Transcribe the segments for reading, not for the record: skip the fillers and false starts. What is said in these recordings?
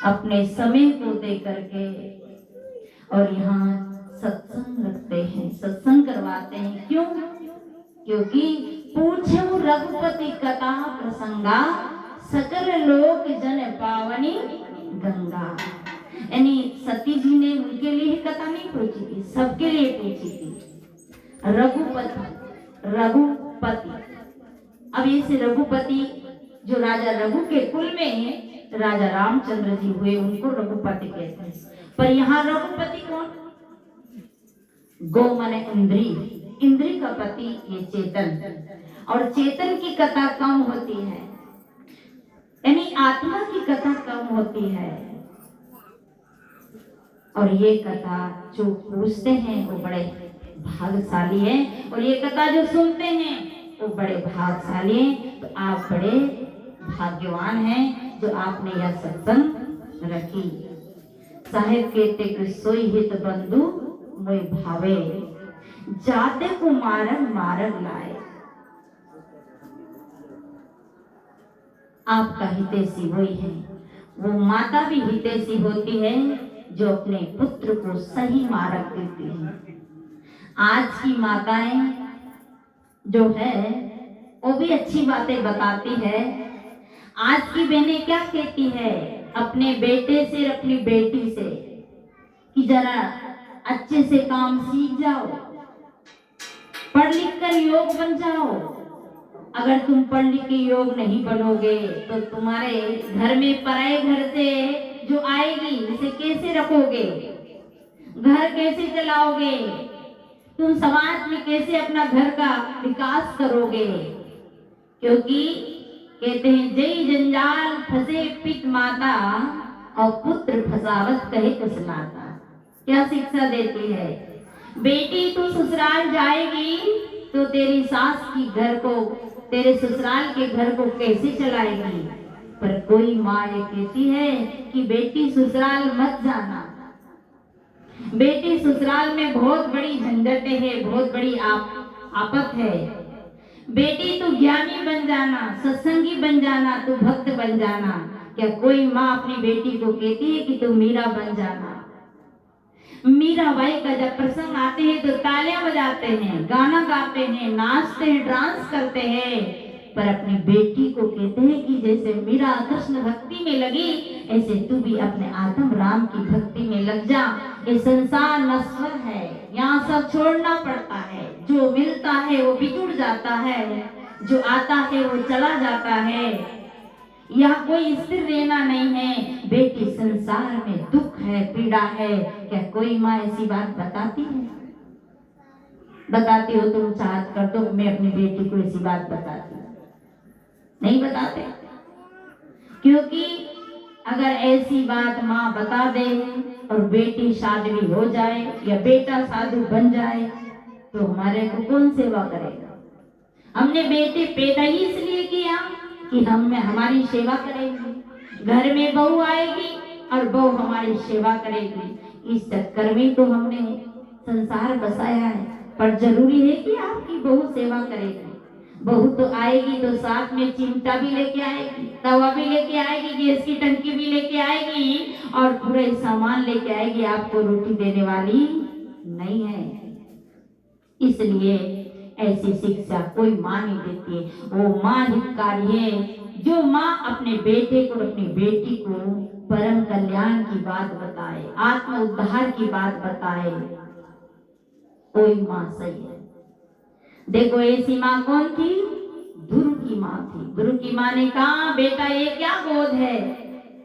अपने समय को दे करके और यहाँ सत्संग रखते हैं, सत्संग करवाते हैं। क्यों? क्योंकि पूछो रघुपति कथा प्रसंगा, सकल लोक जन पावनी गंगा। यानी सती जी ने उनके लिए कथा नहीं पूछी थी, सबके लिए पूछी थी। रघुपति। अब इस रघुपति जो राजा रघु के कुल में है, राजा रामचंद्र जी हुए, उनको रघुपति कहते हैं। पर यहाँ रघुपति कौन? गो माने इंद्री, इंद्री का पति ये चेतन। और चेतन की कथा कम होती है, यानी आत्मा की कथा कम होती है। और ये कथा जो पूछते हैं वो बड़े भाग्यशाली हैं, और ये कथा जो सुनते हैं वो बड़े भाग्यशाली हैं। तो आप बड़े भाग्यवान हैं जो आपने यह सत्संग रखी। साहेब कहते कि सोई हित बंधु मोय भावे, जाते को मारग मारग लाए। आपका हितैषी वही है। वो माता भी हितैषी होती है जो अपने पुत्र को सही मार्ग देती है। आज की माताएं जो है वो भी अच्छी बातें बताती है। आज की बहनें क्या कहती है अपने बेटे से, अपनी बेटी से कि जरा अच्छे से काम सीख जाओ, पढ़ लिख कर योग बन जाओ। अगर तुम पढ़ लिख के योग नहीं बनोगे तो तुम्हारे घर में पराए घर से जो आएगी उसे कैसे रखोगे, घर कैसे चलाओगे, तुम समाज में कैसे अपना घर का विकास करोगे। क्योंकि कहते हैं जय जंजाल फंसे पित माता, और पुत्र फसावत कहे कसनाता। क्या शिक्षा देती है? बेटी तू ससुराल जाएगी तो तेरी सास की घर को, तेरे ससुराल के घर को कैसे चलाएगी। पर कोई माँ ये कहती है कि बेटी ससुराल मत जाना, बेटी ससुराल में बहुत बड़ी झंझटें है, बहुत बड़ी आफत है। बेटी तू ज्ञानी बन जाना, सत्संगी बन जाना, तू भक्त बन जाना। क्या कोई माँ अपनी बेटी को कहती है कि तू मीरा बन जाना। मीराबाई का जब प्रसंग आते हैं तो तालियां बजाते हैं, गाना गाते हैं, नाचते हैं, डांस करते हैं। पर अपनी बेटी को कहते हैं कि जैसे मीरा कृष्ण भक्ति में लगी ऐसे तू भी अपने आत्म राम की भक्ति में लग जा। ये संसार नश्वर है, यहाँ सब छोड़ना पड़ता है। जो मिलता है वो बिछुड़ जाता है, जो आता है वो चला जाता है। यहाँ कोई स्थिर रहना नहीं है। बेटी संसार में दुख है, पीड़ा है। क्या कोई माँ ऐसी बात बताती है? बताती हो तुम चाहत कर दो, मैं अपनी बेटी को ऐसी बात बताती नहीं बताते। क्योंकि अगर ऐसी बात माँ बता दे और बेटी साध्वी हो जाए या बेटा साधु बन जाए तो हमारे को कौन सेवा करेगा? हमने बेटे पैदा ही इसलिए किया कि हमारी सेवा करेगी। घर में बहू आएगी और बहू हमारी सेवा करेगी। इस चक्कर में तो हमने संसार बसाया है। पर जरूरी है कि आपकी बहू सेवा करेगी। बहू तो आएगी तो साथ में चिमटा भी लेके आएगी, तवा भी लेके आएगी, गैस की टंकी भी लेके आएगी और पूरे सामान लेके आएगी। आपको रोटी देने वाली नहीं है। इसलिए ऐसी शिक्षा कोई माँ नहीं देती। वो माँ हितकारी है जो माँ अपने बेटे को, अपनी बेटी को परम कल्याण की बात बताए, आत्म उद्धार की बात बताए। कोई माँ सही है। देखो ऐसी माँ कौन थी? ध्रुव की माँ थी। ध्रुव की माँ ने कहा बेटा ये क्या गोद है,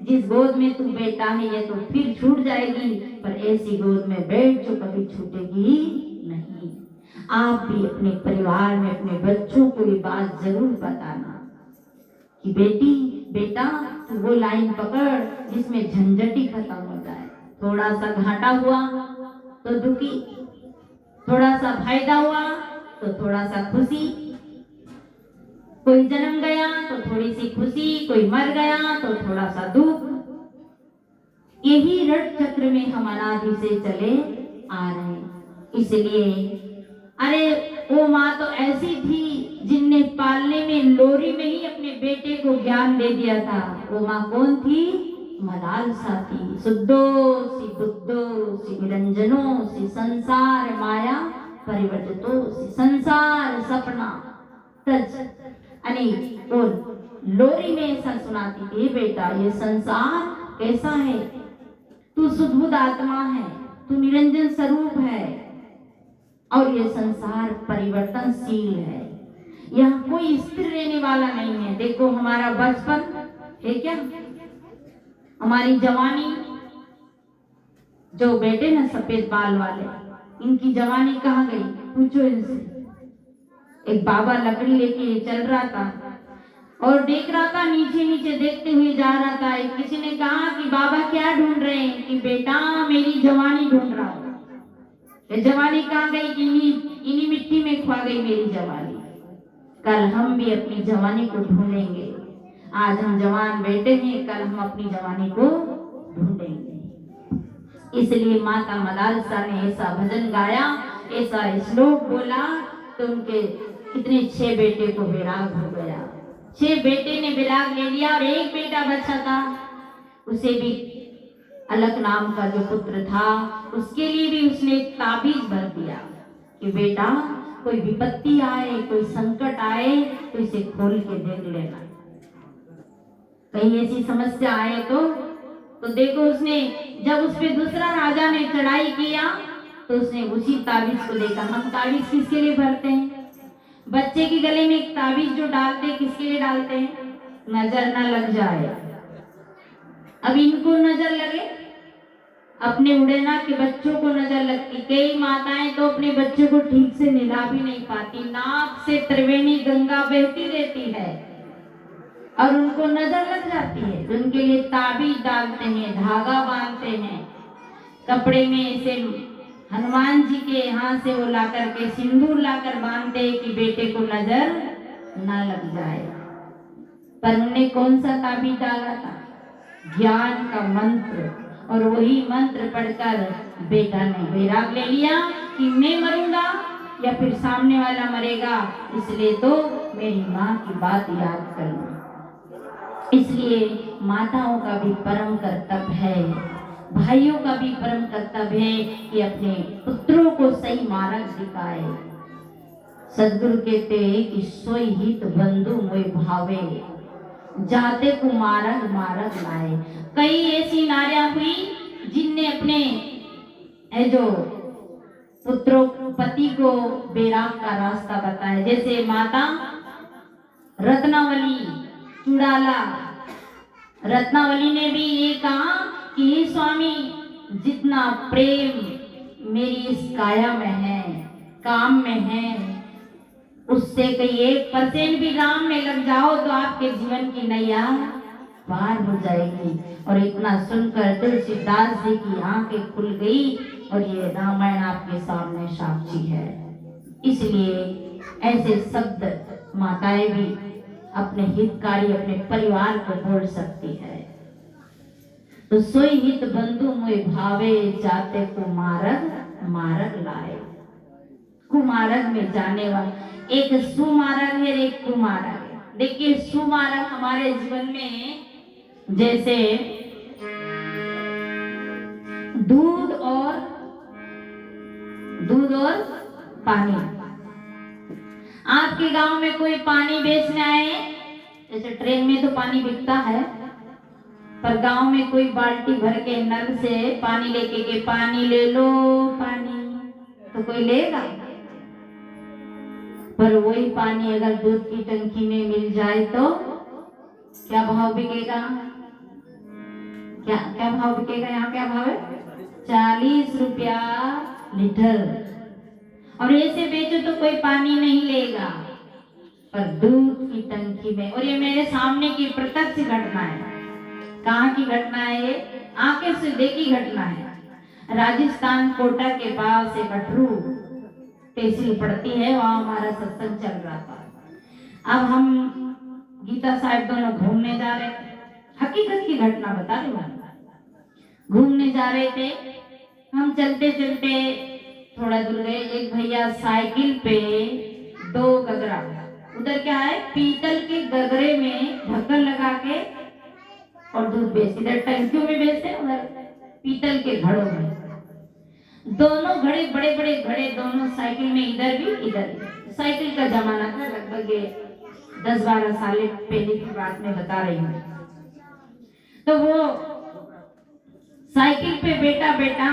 जिस गोद में तू बेटा है ये तो फिर छूट जाएगी, पर ऐसी गोद में बैठ जो कभी छूटेगी नहीं। आप भी अपने परिवार में अपने बच्चों को ये बात जरूर बताना कि बेटी बेटा तू वो लाइन पकड़ जिसमें झंझट ही खत्म हो जाए। थोड़ा सा घाटा हुआ तो दुखी, थोड़ा सा फायदा हुआ तो थोड़ा सा खुशी, कोई जन्म गया तो थोड़ी सी खुशी, कोई मर गया तो थोड़ा सा दुख। यही रट चक्र में हम अनादि से चले आ रहे हैं। इसलिए अरे वो माँ तो ऐसी थी जिनने पालने में, लोरी में ही अपने बेटे को ज्ञान दे दिया था। वो माँ कौन थी? मलालसा थी। शुद्धोसी बुद्धोसी निरंजनोसी संसार माया परिवर्तितोसी। संसार सपना तज आणि वो लोरी में ऐसा सुनाती थी, बेटा ये संसार कैसा है, तू शुद्ध आत्मा है, तू निरंजन स्वरूप है और ये संसार परिवर्तनशील है, यहाँ कोई स्थिर रहने वाला नहीं है। देखो हमारा बचपन है क्या, हमारी जवानी, जो बेटे ना सफेद बाल वाले, इनकी जवानी कहाँ गई, पूछो इनसे। एक बाबा लकड़ी लेके चल रहा था और देख रहा था, नीचे नीचे देखते हुए जा रहा था। एक किसी ने कहा कि बाबा क्या ढूंढ रहे हैं, कि बेटा मेरी जवानी ढूंढ रहा हूं। ये जवानी कहाँ गई, इन्हीं मिट्टी में खा गई मेरी जवानी। कल हम भी अपनी जवानी को ढूंढेंगे। आज हम जवान बेटे हैं, कल हम अपनी जवानी को ढूंढेंगे। इसलिए माता मलालसा ने ऐसा भजन गाया, ऐसा श्लोक बोला, तो उनके कितने 6 बेटे को विराग हो गया। 6 बेटे ने विराग ले लिया और एक बेटा बचा था, उसे भी अलग नाम का जो पुत्र था, उसके लिए भी उसने एक ताबीज भर दिया कि बेटा कोई विपत्ति आए, कोई संकट आए तो इसे खोल के देख लेना, कहीं ऐसी समस्या आए तो देखो। उसने जब उस पे दूसरा राजा ने चढ़ाई किया तो उसने उसी ताबीज को देखा। हम ताबीज किसके लिए भरते हैं, बच्चे के गले में एक ताबीज जो डालते हैं किसके लिए डालते हैं, नजर ना लग जाए। अब इनको नजर लगे, अपने उड़ेना के बच्चों को नजर लगती। कई माताएं तो अपने बच्चों को ठीक से निला भी नहीं पाती, नाक से त्रिवेणी गंगा बहती रहती है और उनको नजर लग जाती है, तो उनके लिए ताबीज डालते हैं, धागा बांधते हैं, कपड़े में ऐसे हनुमान जी के यहाँ से वो ला करके सिंदूर लाकर बांधते हैं कि बेटे को नजर ना लग जाए। पर उन्होंने कौन सा ताबीज डाला था, ज्ञान का मंत्र, और वही मंत्र पढ़कर बेटा ने वैराग ले लिया कि मैं मरूंगा या फिर सामने वाला मरेगा, इसलिए तो मेरी माँ की बात याद करना। इसलिए माताओं का भी परम कर्तव्य है, भाइयों का भी परम कर्तव्य है कि अपने पुत्रों को सही मार्ग दिखाए। सदगुरु कहते हैं कि सोई हित बंधु मोय भावे, जाते को मार्ग मार्ग लाए। कई ऐसी नारियां हुई जिनने अपने जो पुत्रों पति को बैराग का रास्ता बताया, जैसे माता रत्नावली चुड़ाला। रत्नावली ने भी ये कहा कि हे स्वामी, जितना प्रेम मेरी इस काया में है, काम में है, उससे कहीं 1% भी राम में लग जाओ तो आपके जीवन की नैया पार हो जाएगी। और इतना सुनकर तुलसीदास जी की आंखें खुल गई और ये रामायण आपके सामने साक्षी है। इसलिए ऐसे शब्द माताएं भी अपने हितकारी अपने परिवार को बोल सकती है। तो सोई हित बंधु मोय भावे, जाते को मार्ग मार्ग लाए। कुमार्ग में जाने वाला एक सुमार्ग है, एक कुमार्ग है। देखिए सुमार्ग हमारे जीवन में जैसे दूध और पानी। आपके गांव में कोई पानी बेचने आए, जैसे ट्रेन में तो पानी बिकता है, पर गांव में कोई बाल्टी भर के नल से पानी लेके के पानी ले लो पानी, तो कोई लेगा? पर वही पानी अगर दूध की टंकी में मिल जाए तो क्या भाव बिकेगा? क्या भाव बिकेगा? यहाँ क्या भाव है? 40 रुपया लीटर। और ऐसे बेचो तो कोई पानी नहीं लेगा, पर दूध की टंकी में। और ये मेरे सामने की प्रत्यक्ष घटना है। कहाँ की घटना है ये? आंखें से देखी घटना है। राजस्थान कोटा के पास एक अटरू तहसील पड़ती है, वहाँ हमारा सत्संग चल रहा था। अब हम गीता साहब दोनों घूमने जा रहे थे, हकीकत की घटना बता रही हूँ। घूमने जा रहे थे हम, चलते चलते थोड़ा दूर गए, एक भैया साइकिल पे 2 गगरा, उधर क्या है, पीतल के गगरे में ढक्कन लगा के और दूध बेचते, इधर टंकियों में बेचते हैं, उधर पीतल के घड़ों में। दोनों घड़े, बड़े बड़े घड़े, दोनों साइकिल में, इधर भी इधर भी। साइकिल का जमाना था, लगभग 10-12 साल पहले की बात मैं बता रही हूँ। तो वो साइकिल पे बेटा बेटा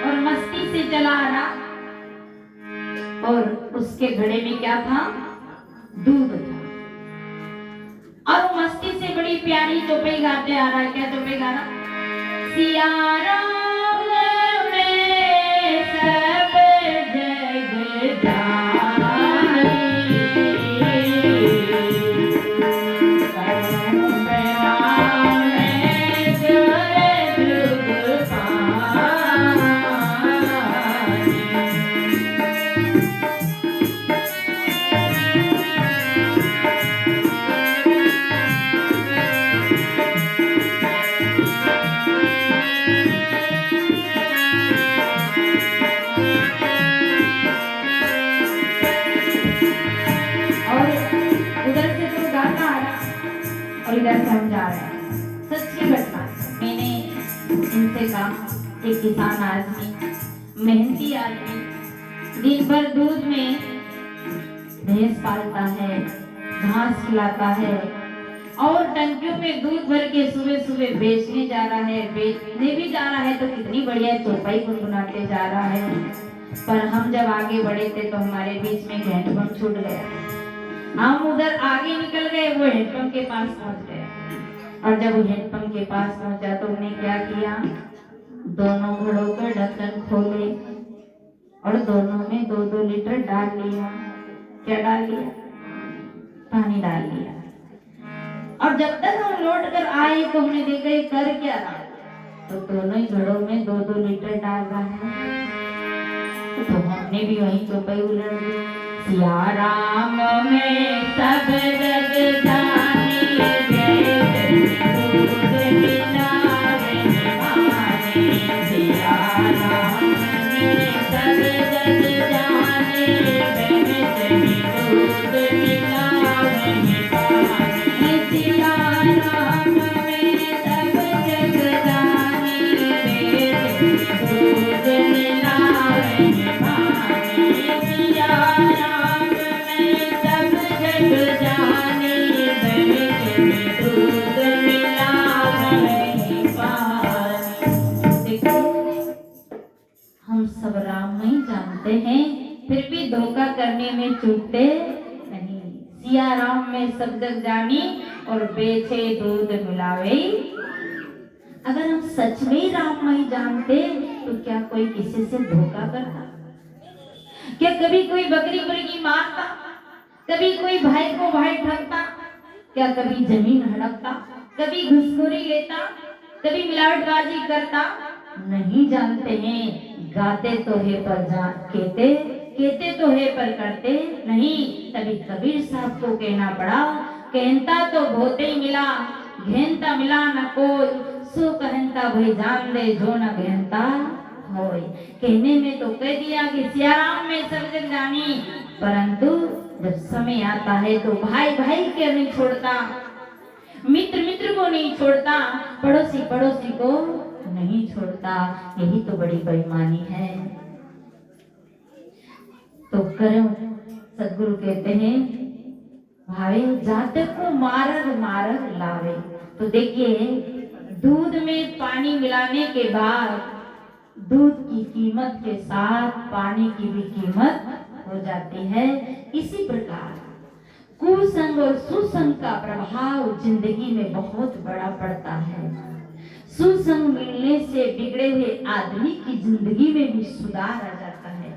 और मस्ती से चला आ रहा, और उसके घड़े में क्या था? दूध था। और वो मस्ती से बड़ी प्यारी चौपाई गाते आ रहा है। क्या चौपाई गा रहा? सिया राम में सब जग जानी, करुण राम में जय जुग पानी। और इधर से हम जा रहे हैं। सच्ची घटना, मैंने इनसे कहा, एक किसान आदमी, मेहनती आदमी, दिन भर दूध में भैंस पालता है, घास खिलाता है, और टंकियों में दूध भर के सुबह सुबह बेचने जा रहा है। बेचने भी जा रहा है तो कितनी बढ़िया चौपाई गुनगुनाते जा रहा है। पर हम जब आगे बढ़े थे तो हमारे बीच में हैंडपंप छूट गया। हम उधर आगे निकल गए, वो हैंडपंप के पास पहुंच गए। और जब वो हैंडपंप के पास पहुंचा तो उन्हें क्या किया? दोनों घड़ों का ढक्कन खोले और दोनों में 2-2 लीटर डाल लिया। क्या डाल लिया? पानी डाल लिया। और जब तक हम लौट कर आए तो हमने देखा ये कर क्या रहा, तो दोनों ही घड़ों में 2-2 लीटर डाल रहा है। तो हमने भी वहीं चौपाई उलट दी। सिया राम में सब जग जानी, जय दूध मिलावे निभाने। सिया राम में सब जग जानी, जय दूध मिलावे निभाने। सिया राम में सब जग जानी, जय दूध मिलावे निभाने। सिया हम सब राम नहीं जानते हैं, फिर भी धोखा करने में चूकते नहीं। सिया राम में सब जग जानी, और बेचे दूध मिलावे। अगर हम सच में राम नहीं जानते तो क्या कोई किसी से धोखा करता? क्या कभी कोई बकरी मुर्गी मारता? कभी कोई भाई को भाई ठगता? क्या कभी जमीन हड़पता? कभी घुसखोरी लेता? कभी मिलावटबाजी करता? नहीं जानते हैं। गाते तो है पर कहते तो है पर करते नहीं। तभी कबीर साहब को कहना पड़ा, कहता तो बहुत ही मिला, घेनता मिला न कोई। सो कहता भाई जान दे जो न घेनता होय। कहने में तो कह दिया कि सियाराम में सब जग जानी, परंतु जब समय आता है तो भाई भाई के नहीं छोड़ता, मित्र मित्र को नहीं छोड़ता, पड़ोसी पड़ोसी को नहीं छोड़ता। यही तो बड़ी बेईमानी है। तो करो, सदगुरु कहते हैं भावे जाते को मारग मारग लावे। तो देखिए, दूध में पानी मिलाने के बाद दूध की कीमत के साथ पानी की भी कीमत हो जाती है। इसी प्रकार कुसंग और सुसंग का प्रभाव जिंदगी में बहुत बड़ा पड़ता है। सुसंग मिलने से बिगड़े हुए आदमी की जिंदगी में भी सुधार आ जाता है।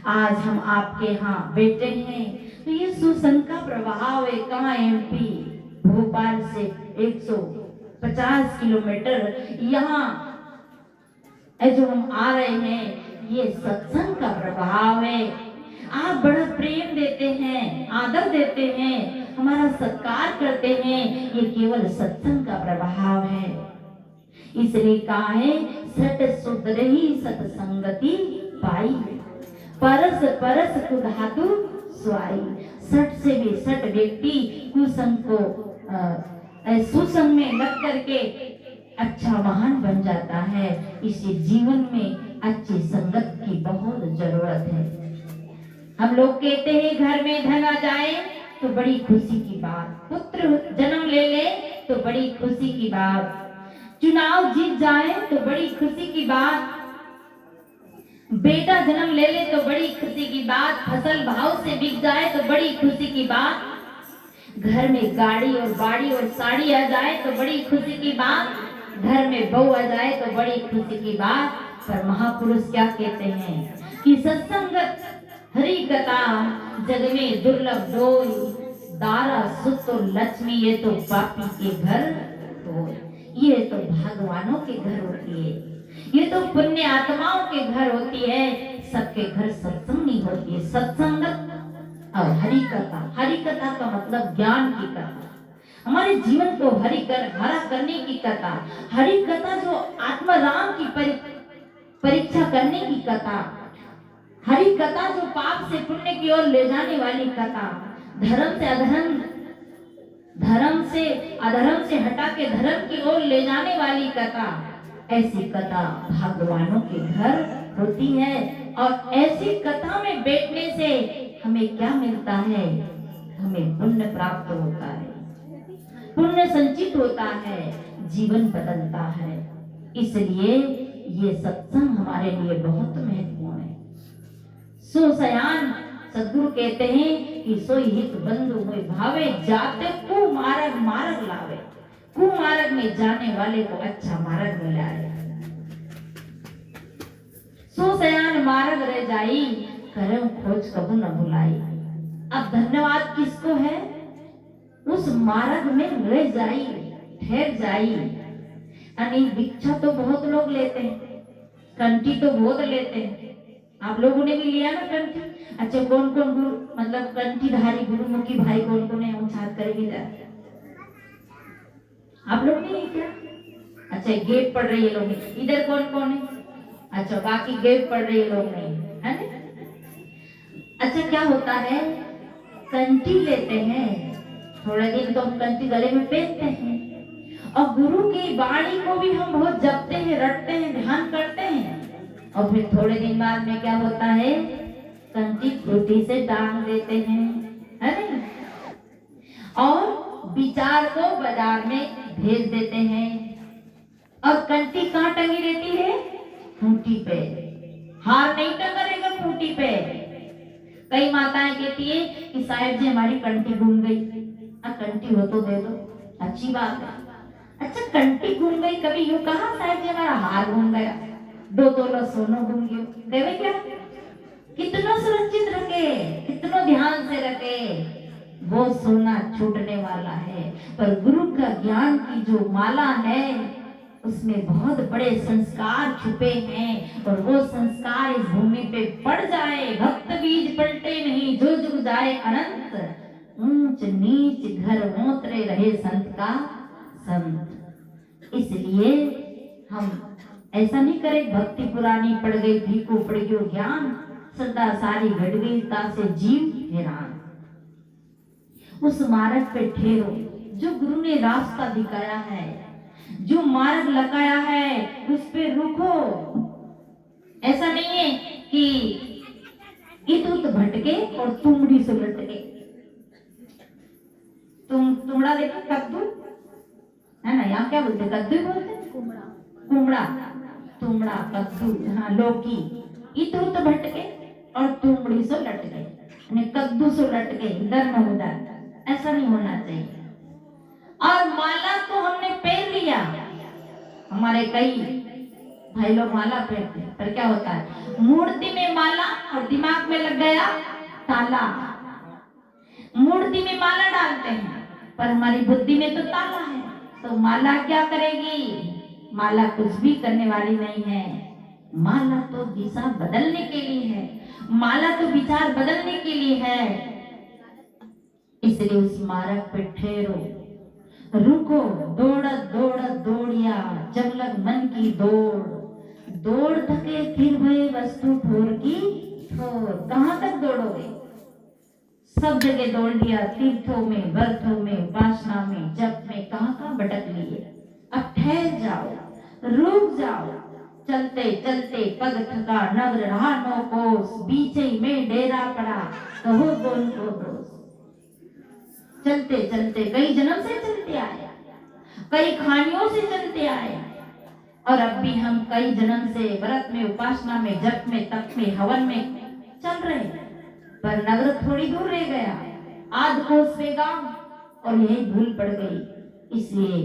आज हम आपके यहाँ बैठे हैं तो ये सुसंग का प्रभाव है। कहाँ? एमपी भोपाल से 150 किलोमीटर यहाँ जो हम आ रहे हैं, ये सत्संग का प्रभाव है। आप बड़ा प्रेम देते हैं, आदर देते हैं, हमारा सत्कार करते हैं, ये केवल सत्संग का प्रभाव है। इसलिए कहा है सट सुधरही सत्संगति पाई, परस परस कुधातु स्वाई। सट से भी सट व्यक्ति कुसंग को सुसंग में लग करके अच्छा वाहन बन जाता है। इसे जीवन में अच्छी संगत की बहुत जरूरत है। हम लोग कहते हैं घर में धन आ जाए तो बड़ी खुशी की बात, पुत्र जन्म ले ले तो बड़ी खुशी की बात, चुनाव जीत जाए तो बड़ी खुशी की बात, बेटा जन्म ले ले तो बड़ी खुशी की बात, फसल भाव से बिक जाए तो बड़ी खुशी की बात, घर में गाड़ी और बाड़ी और साड़ी आ जाए तो बड़ी खुशी की बात, घर में बहू आ जाए तो बड़ी खुशी की बात। पर महापुरुष क्या कहते हैं कि सत्संगत हरि कथा जग में दुर्लभ डोय, दारा सुत और लक्ष्मी ये तो पापी के घर होय। ये तो भगवानों के घर होती है, ये तो पुण्य आत्माओं के घर होती है। सबके घर सत्संग नहीं होती है। सत्संगत और हरि कथा का मतलब ज्ञान की कथा, हमारे जीवन को हरा करने की कथा। हरि कथा जो आत्मा राम की परीक्षा करने की कथा, हरि कथा जो पाप से पुण्य की ओर ले जाने वाली कथा, धर्म से अधर्म से हटा के धर्म की ओर ले जाने वाली कथा, ऐसी कथा भगवानों के घर होती है। और ऐसी कथा में बैठने से हमें क्या मिलता है? हमें पुण्य प्राप्त होता है, पुण्य संचित होता है, जीवन बदलता है। इसलिए ये सत्संग हमारे लिए बहुत महत्वपूर्ण है। सो सयान सदगुरु कहते हैं कि सोई हित बंधु मोय भावे, जाते कुमार्ग मार्ग लावे। कुमार्ग में जाने वाले को अच्छा मार्ग मिलाए। सो सयान मार्ग रह जाई, करम खोज कबू न भुलाई। अब धन्यवाद किसको है? उस मार्ग में रह जाई, ठहर जाई। यानी दीक्षा तो बहुत लोग लेते हैं, कंठी तो बहुत लेते हैं। आप लोगों ने भी लिया ना कंठी? अच्छा, कौन कौन गुरु मतलब कंठीधारी गुरुमुखी भाई कौन कौन है? हाथ करेंगे जरा। आप लोग नहीं क्या? अच्छा, गेट पढ़ रही है लोग। इधर कौन कौन है? अच्छा, बाकी गेट पढ़ रही है लोग नहीं है ना? अच्छा, क्या होता है? कंठी लेते हैं, थोड़े दिन तो हम कंठी गले में पहनते हैं, और गुरु की वाणी को भी हम बहुत जपते हैं, रटते हैं, ध्यान करते हैं। और फिर थोड़े दिन बाद में क्या होता है? कंठी खूंटी से टांग देते हैं, है ना? और विचार को बाजार में भेज देते हैं। और कंठी कहाँ टंगी रहती है? खूंटी पे। हार नहीं टंगा रहेगा खूंटी पे। कई माताएं कहती है कि साहब जी हमारी कंठी घूम गई। कंठी हो तो दे दो, अच्छी बात है। अच्छा, कंठी घूम गई, कभी यूं कहा साहब जी हमारा हार घूम गया, 2 तोला सोना घूम गया? देवे क्या? कितना सुरक्षित रखे, कितना ध्यान से रखे, वो सोना छूटने वाला है। पर गुरु का ज्ञान की जो माला है उसमें बहुत बड़े संस्कार छुपे हैं, और वो संस्कार इस भूमि पे पड़ जाए, भक्त बीज पलटे नहीं, जो जुग जाए अनंत, ऊंच नीच घर मोतरे रहे संत का संत। इसलिए हम ऐसा नहीं करें भक्ति पुरानी पड़ गई, भीको पड़ गयो ज्ञान, सदा सारी घट गई ता से जीव हैरान। उस मार्ग पे ठहरो जो गुरु ने रास्ता दिखाया है, जो मार्ग लगाया है उस पे रुको। ऐसा नहीं है कि इत उत भटके और तुमड़ी से लटके। तुमड़ा देखो, कद्दू है ना, यहाँ क्या बोलते? कद्दू बोलते, कुमड़ा, तुमड़ा, कद्दू, हाँ लौकी। इत उत भटके और तुमड़ी से लटके, कद्दू से लटके, इधर न उधर, ऐसा नहीं होना चाहिए। और माला तो हमने पहन लिया, हमारे कई भाई लोग माला पहनते हैं, पर क्या होता है? मूर्ति में माला और दिमाग में लग गया ताला। मूर्ति में माला डालते हैं पर हमारी बुद्धि में तो ताला है, तो माला क्या करेगी? माला कुछ भी करने वाली नहीं है। माला तो दिशा बदलने के लिए है, माला तो विचार बदलने के लिए है। इसलिए उस मार्ग पे ठहरो, रुको, दौड़िया जब लग मन की दौड़ थके फिर भय वस्तु ठोर की ठोर। कहां तक दौड़ोगे? सब जगह दौड़ लिया, तीर्थों में, व्रतों में, उपासना में, जप में, कहाँ कहाँ भटक लिए। अब ठहर जाओ, रुक जाओ। चलते चलते पग थका, नगर रहा 9 कोस, बीचे में डेरा पड़ा, कहो कौन को दोष। चलते चलते कई जन्म से चलते आए, कई खानियों से चलते आए, और अब भी हम कई जन्म से व्रत में, उपासना में, जप में, तप में, हवन में चल रहे हैं, पर नगर थोड़ी दूर रह गया, आध कोस पे गांव, और यही भूल पड़ गई। इसलिए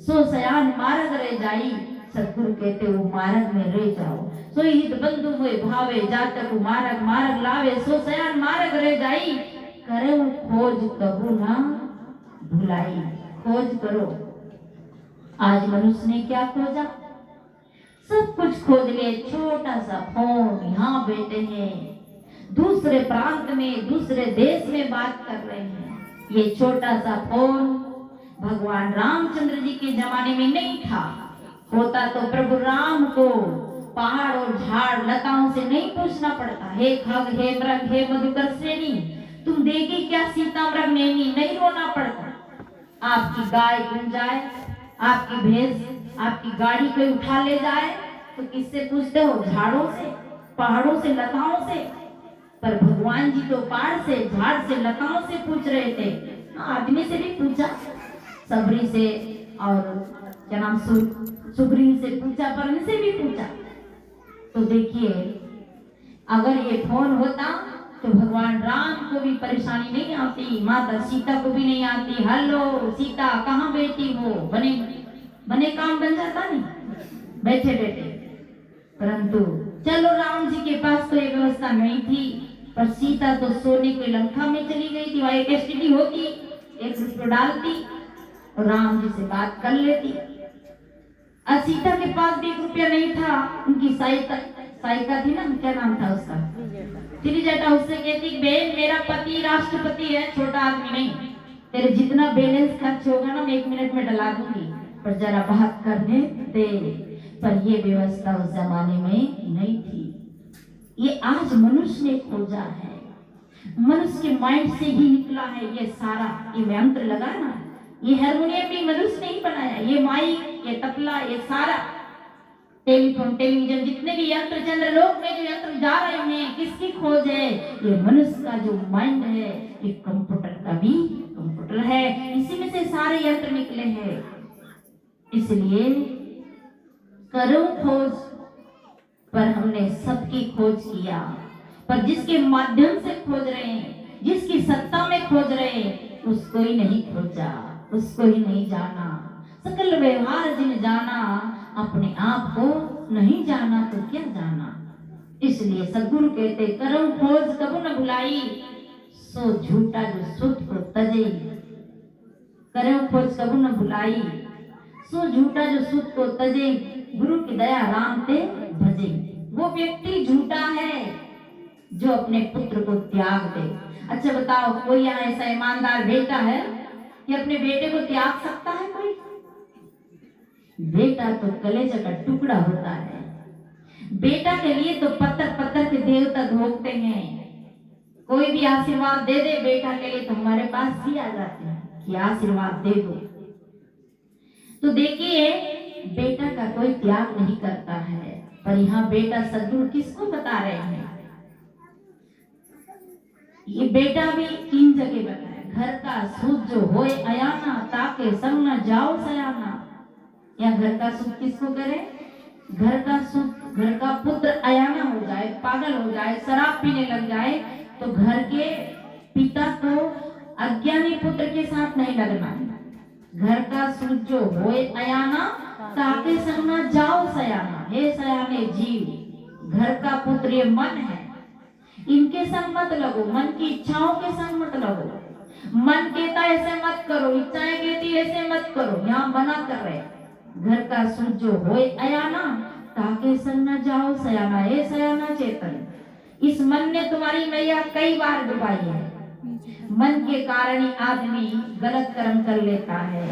सो सयान मार्ग रह जाई, सतगुरु कहते वो मार्ग में रह जाओ। सो हित बंधु हुए भावे, जातक मार्ग मार्ग लावे, सो सयान मार्ग रह जाई, करे वो खोज कबू ना भुलाई। खोज करो। आज मनुष्य ने क्या खोजा? सब कुछ खोज लिए, छोटा सा फोन, यहाँ बैठे हैं, दूसरे प्रांत में, दूसरे देश में बात कर रहे हैं। ये छोटा सा फोन भगवान रामचंद्र जी के जमाने में नहीं था। होता तो प्रभु राम को पहाड़ और झाड़ लताओं से नहीं पूछना पड़ता, हे खग, हे मृग, हे मधुकर श्रेणी, तुम देगी क्या सीता मृग नैनी, नहीं रोना पड़ता। आपकी गाय गुम जाए, आपकी भैंस, आपकी गाड़ी कोई उठा ले जाए, तो किससे पूछते हो? झाड़ों से, पहाड़ों से, लताओं से। पर भगवान जी तो पहाड़ से, झाड़ से, लताओं से पूछ रहे थे। आदमी से भी पूछा, सबरी से, और क्या नाम, सुग्रीव से पूछा, पर इनसे भी पूछा। तो देखिए, अगर ये फोन होता तो भगवान राम को भी परेशानी नहीं आती, माता सीता को भी नहीं आती। हेलो सीता, कहाँ बैठी हो? बने बने काम बन जाता नहीं बैठे बैठे। परंतु चलो, राम जी के पास तो ये व्यवस्था नहीं थी, पर सीता तो सोने के लंका में चली गई थी, वहां एक एसटीडी होती, एक रुपये डालती और राम जी से बात कर लेती। सीता के पास भी 1 रुपया नहीं था। उनकी साइका थी ना, क्या नाम था उसका, त्रिजटा, उससे कहती, बहन मेरा पति राष्ट्रपति है, छोटा आदमी नहीं, तेरे जितना बैलेंस खर्च होगा ना, मैं 1 मिनट में डला दूंगी, पर जरा बात करने दे। पर ये व्यवस्था उस जमाने में नहीं थी। ये आज मनुष्य ने खोजा है, मनुष्य के माइंड से ही निकला है ये सारा। ये यंत्र लगा ना, ये हारमोनियम भी मनुष्य ने ही बनाया, ये माइक, ये तबला, ये सारा टेलीफोन, टेलीविजन, जितने भी यंत्र, चंद्रलोक में जो यंत्र जा रहे हैं, किसकी खोज है? ये मनुष्य का जो माइंड है। ये कंप्यूटर का भी कंप्यूटर है, इसी में से सारे यंत्र निकले हैं। इसलिए करो खोज, पर हमने सबकी खोज किया, पर जिसके माध्यम से खोज रहे हैं, जिसकी सत्ता में खोज रहे हैं, उसको ही नहीं खोजा, उसको ही नहीं जाना। सकल व्यवहार जिन जाना, अपने आप को नहीं जाना तो क्या जाना। इसलिए सद्गुरु कहते, करो खोज कबू न भुलाई, सो झूठा जो सुध को तजे। करो खोज कबू न भुलाई, सो झूठा जो सुध को तजे, गुरु की दया राम ते भजे। वो व्यक्ति झूठा है जो अपने पुत्र को त्याग दे। अच्छा बताओ, कोई यहाँ ऐसा ईमानदार बेटा है कि अपने बेटे को त्याग सकता है? कोई बेटा तो कलेजे का टुकड़ा होता है। बेटा के लिए तो पत्थर पत्थर के देवता धोखते हैं। कोई भी आशीर्वाद दे दे बेटा के लिए, तो हमारे पास ही आ जाते हैं कि आशीर्वाद दे दो। तो देखिए, बेटा का कोई त्याग नहीं करता है। पर यहाँ बेटा सद्गुरु किसको बता रहे हैं? ये बेटा भी 3 जगह बताया। घर का सुख जो होए अयाना, ताके संग न जाओ सयाना। या घर का सुख किसको करे? घर का सुख, घर का पुत्र अयाना हो जाए, पागल हो जाए, शराब पीने लग जाए, तो घर के पिता को अज्ञानी पुत्र के साथ नहीं लगना है। घर का सुख जो होए अयाना, ताके संग न जाओ सयाना। हे सयाने जीव, घर का पुत्र ये मन है, इनके संग मत लगो, मन की इच्छाओं के संग मत लगो। मन कहता ऐसे मत करो, इच्छाएं कहती ऐसे मत करो, यहाँ मना कर रहे। घर का सुख जो होए अयाना, ताके संग न जाओ सयाना। हे सयाना चेतन, इस मन ने तुम्हारी मैया कई बार डुबाई है। मन के कारण ही आदमी गलत कर्म कर लेता है,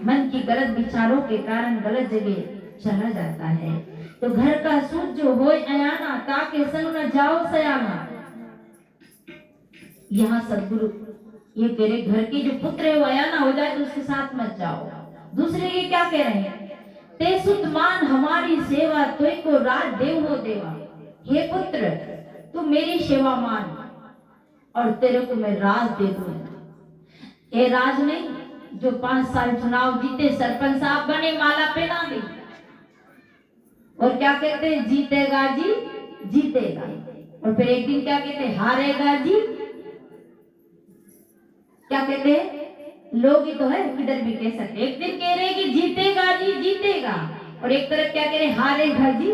मन की गलत विचारों के कारण गलत जगह चला जाता है। तो घर का सुख जो होए अयाना, ताके संग न जाओ सयाना। यहाँ सदगुरु ये कह रहे घर की जो पुत्र है वो अयाना हो जाए तो उसके साथ मत जाओ। दूसरे ये क्या कह रहे हैं, ते सुत मान हमारी सेवा तोय को राज देव हो देवा। हे पुत्र तू मेरी सेवा मान और तेरे को मैं राज दे दूंगा। ये राज नहीं जो 5 साल चुनाव जीते, सरपंच साहब बने, माला पहना दी और क्या कहते हैं, जीतेगा जी जीतेगा, और फिर एक दिन क्या कहते हैं, हारेगा जी। क्या कहते हैं, लोग ही तो है, किधर भी कह सकते। एक दिन कह रहे हैं कि जीतेगा जी जीतेगा, और एक तरफ क्या कह रहे हैं, हारेगा जी।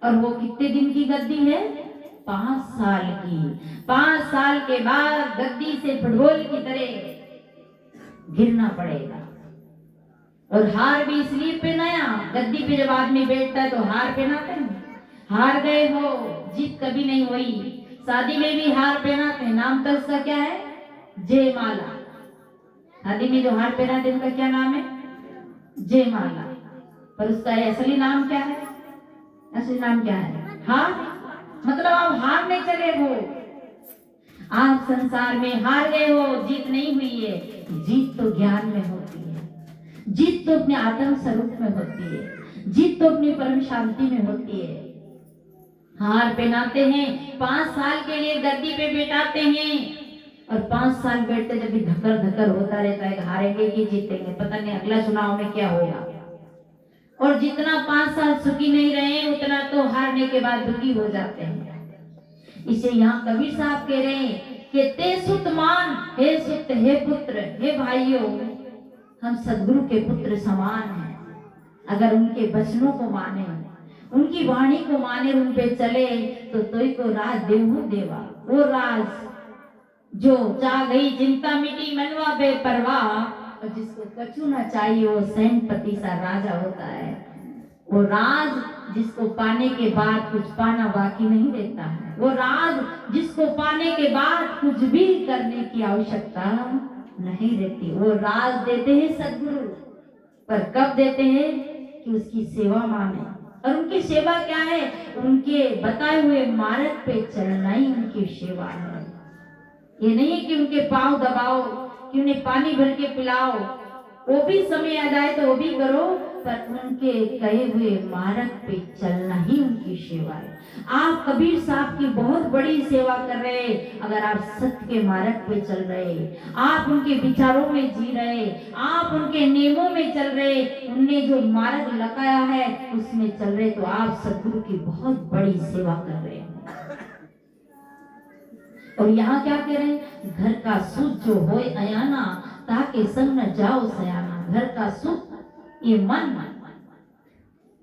और वो कितने दिन की गद्दी है, 5 साल की। 5 साल के बाद गद्दी से फुटबॉल की तरह गिरना पड़ेगा। और हार भी इसलिए पहनाया, गद्दी पे जब आदमी बैठता है तो हार पहनाते हैं। हार गए हो, जीत कभी नहीं हुई। शादी में भी हार पहनाते हैं, नाम तो उसका क्या है, जयमाला। शादी में जो हार पहनाते हैं उनका क्या नाम है, जयमाला। पर उसका असली नाम क्या है, असली नाम क्या है, हार। मतलब आप हारने चले हो, आप संसार में हार गए हो, जीत नहीं हुई है। जीत तो ज्ञान में होती है, जीत तो अपने आत्म स्वरूप में होती है, जीत तो अपनी परम शांति में होती है। हार पहनाते हैं, 5 साल के लिए गद्दी पे बैठाते हैं, और 5 साल बैठते जब भी धक्कर धक्कर होता रहता है, हारेंगे कि जीतेंगे, पता नहीं अगला चुनाव में क्या होगा। और जितना 5 साल सुखी नहीं रहे उतना तो हारने के बाद दुखी हो जाते हैं। इसे यहाँ कबीर साहब कह रहे हैं कि ते सुत मान, हे सुत, हे पुत्र, हे भाइयों, हम सदगुरु के पुत्र समान हैं। अगर उनके वचनों को माने, उनकी वाणी को माने, उन पे चले तो तोय को राज देहु देवा। वो राज जो चाह गई चिंता मिटी मनवा बेपरवाह, और जिसको कछु न चाहिए वो सैनपति सा राजा होता है। वो राज जिसको पाने के बाद कुछ पाना बाकी नहीं रहता है, वो राज जिसको पाने के बाद कुछ भी करने की आवश्यकता नहीं रहती। वो राज देते हैं सदगुरु, पर कब देते हैं कि उसकी सेवा माने। और उनकी सेवा क्या है, उनके बताए हुए मार्ग पे चलना ही उनकी सेवा है। ये नहीं है कि उनके पांव दबाओ, कि उन्हें पानी भर के पिलाओ, वो भी समय आ जाए तो वो भी करो, पर उनके कहे हुए मार्ग पे चलना ही उनकी सेवा है। आप कबीर साहब की बहुत बड़ी सेवा कर रहे, अगर आप सत्य के मार्ग पे चल रहे, आप उनके विचारों में जी रहे, आप उनके नियमों में चल रहे, उनने जो मार्ग लगाया है उसमें चल रहे, तो आप सदगुरु की बहुत बड़ी सेवा कर रहे हैं। और यहाँ क्या कह रहे हैं, घर का सुख जो होए अयाना, ताके संग न जाओ सयाना। घर का सुख ये मन,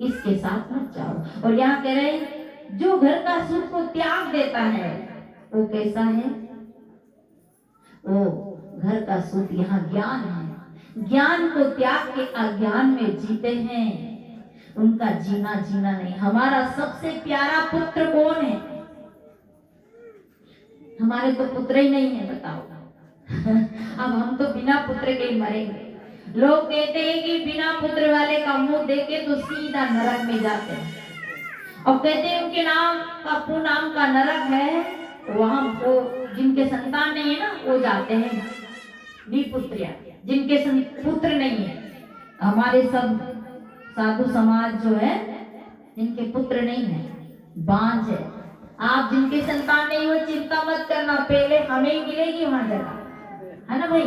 इसके साथ मत जाओ। और यहाँ कह रहे हैं जो घर का सुख को त्याग देता है वो कैसा है, वो घर का सुख यहाँ ज्ञान है। ज्ञान को त्याग के अज्ञान में जीते हैं, उनका जीना जीना नहीं। हमारा सबसे प्यारा पुत्र कौन है, हमारे तो पुत्र ही नहीं है, बताओ। अब हम तो बिना पुत्र के मरेंगे। लोग कहते हैं कि बिना पुत्र वाले का मुंह देखे तो सीधा नरक में जाते हैं, और कहते हैं उनके नाम का नाम का नरक है, वहां वो जिनके संतान नहीं है ना वो जाते हैं निपुत्रिया, जिनके पुत्र नहीं है। हमारे सब साधु समाज जो है जिनके पुत्र नहीं है, बांझ है। आप जिनके संतान नहीं हो चिंता मत करना, पहले हमें मिलेगी वहां जगह, है ना भाई,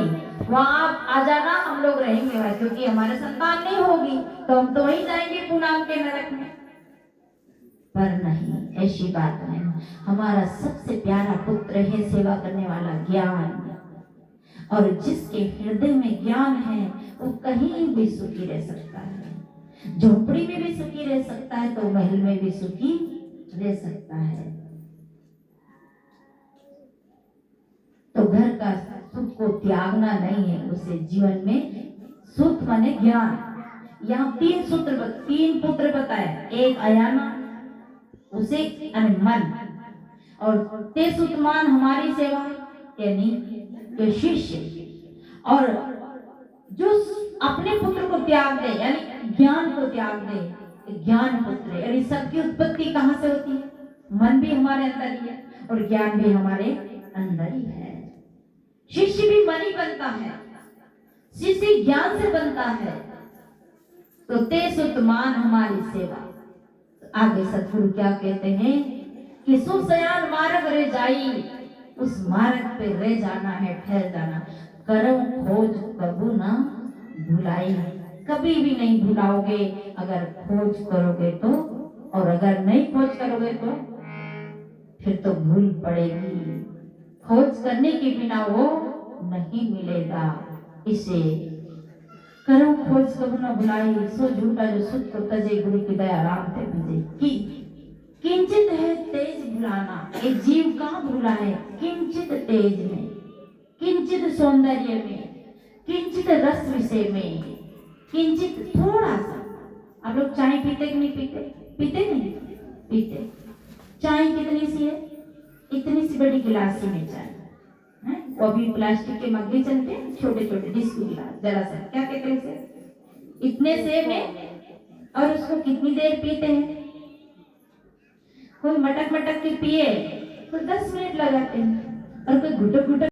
वहां आप आ जाना, हम लोग रहेंगे वहां, क्योंकि हमारे संतान नहीं होगी तो हम तो वहीं जाएंगे पूनाम के नरक में। पर नहीं, ऐसी बात नहीं। हमारा सबसे प्यारा पुत्र है सेवा करने वाला ज्ञान, और जिसके हृदय में ज्ञान है वो कहीं भी सुखी रह सकता है। झोपड़ी में भी सुखी रह सकता है तो महल में भी सुखी रह सकता है। तो घर का सुख को त्यागना नहीं है, उसे जीवन में सुख माने ज्ञान। यहाँ 3 सूत्र 3 पुत्र बताए, एक अयाना, उसे मन, और ते सुतमान हमारी सेवा यानी शिष्य, और जो अपने पुत्र को त्याग दे यानी ज्ञान को त्याग दे, ज्ञान पुत्र। यानी सबकी उत्पत्ति कहाँ से होती है, मन भी हमारे अंदर ही है और ज्ञान भी हमारे अंदर ही है। शिष्य भी मणि बनता है, शिष्य ज्ञान से बनता है। तो ते सुतमान हमारी सेवा। आगे सतगुरु क्या कहते हैं कि सुसयान मार्ग रे जाई, उस मार्ग पे रह जाना है, ठहर जाना। करो खोज कबू ना भुलाई, कभी भी नहीं भुलाओगे अगर खोज करोगे तो, और अगर नहीं खोज करोगे तो फिर तो भूल पड़ेगी। खोज करने के बिना वो नहीं मिलेगा। इसे करो खोज कबू न भुलाई, सो झूठा जो सुध को तजे, गुरु की दया राम ते भजे। कि किंचित है तेज भुलाना, एक जीव कहाँ भूला है? किंचित तेज में, किंचित सौंदर्य में, किंचित रस विषय में, किंचित थोड़ा सा। आप लोग चाय पीते कि नहीं पीते? पीते नहीं पीते? चाय कितनी सी है? इतनी सी बड़ी गिलासी में चाय है। वो भी प्लास्टिक के मग भी चलते हैं, छोटे छोटे डिस्को गिलास, जरा सा क्या कहते हैं उसे, इतने से में। और उसको कितनी देर पीते हैं? कोई मटक मटक के पिए तो 10 मिनट लगाते हैं, और कोई घुटक घुटक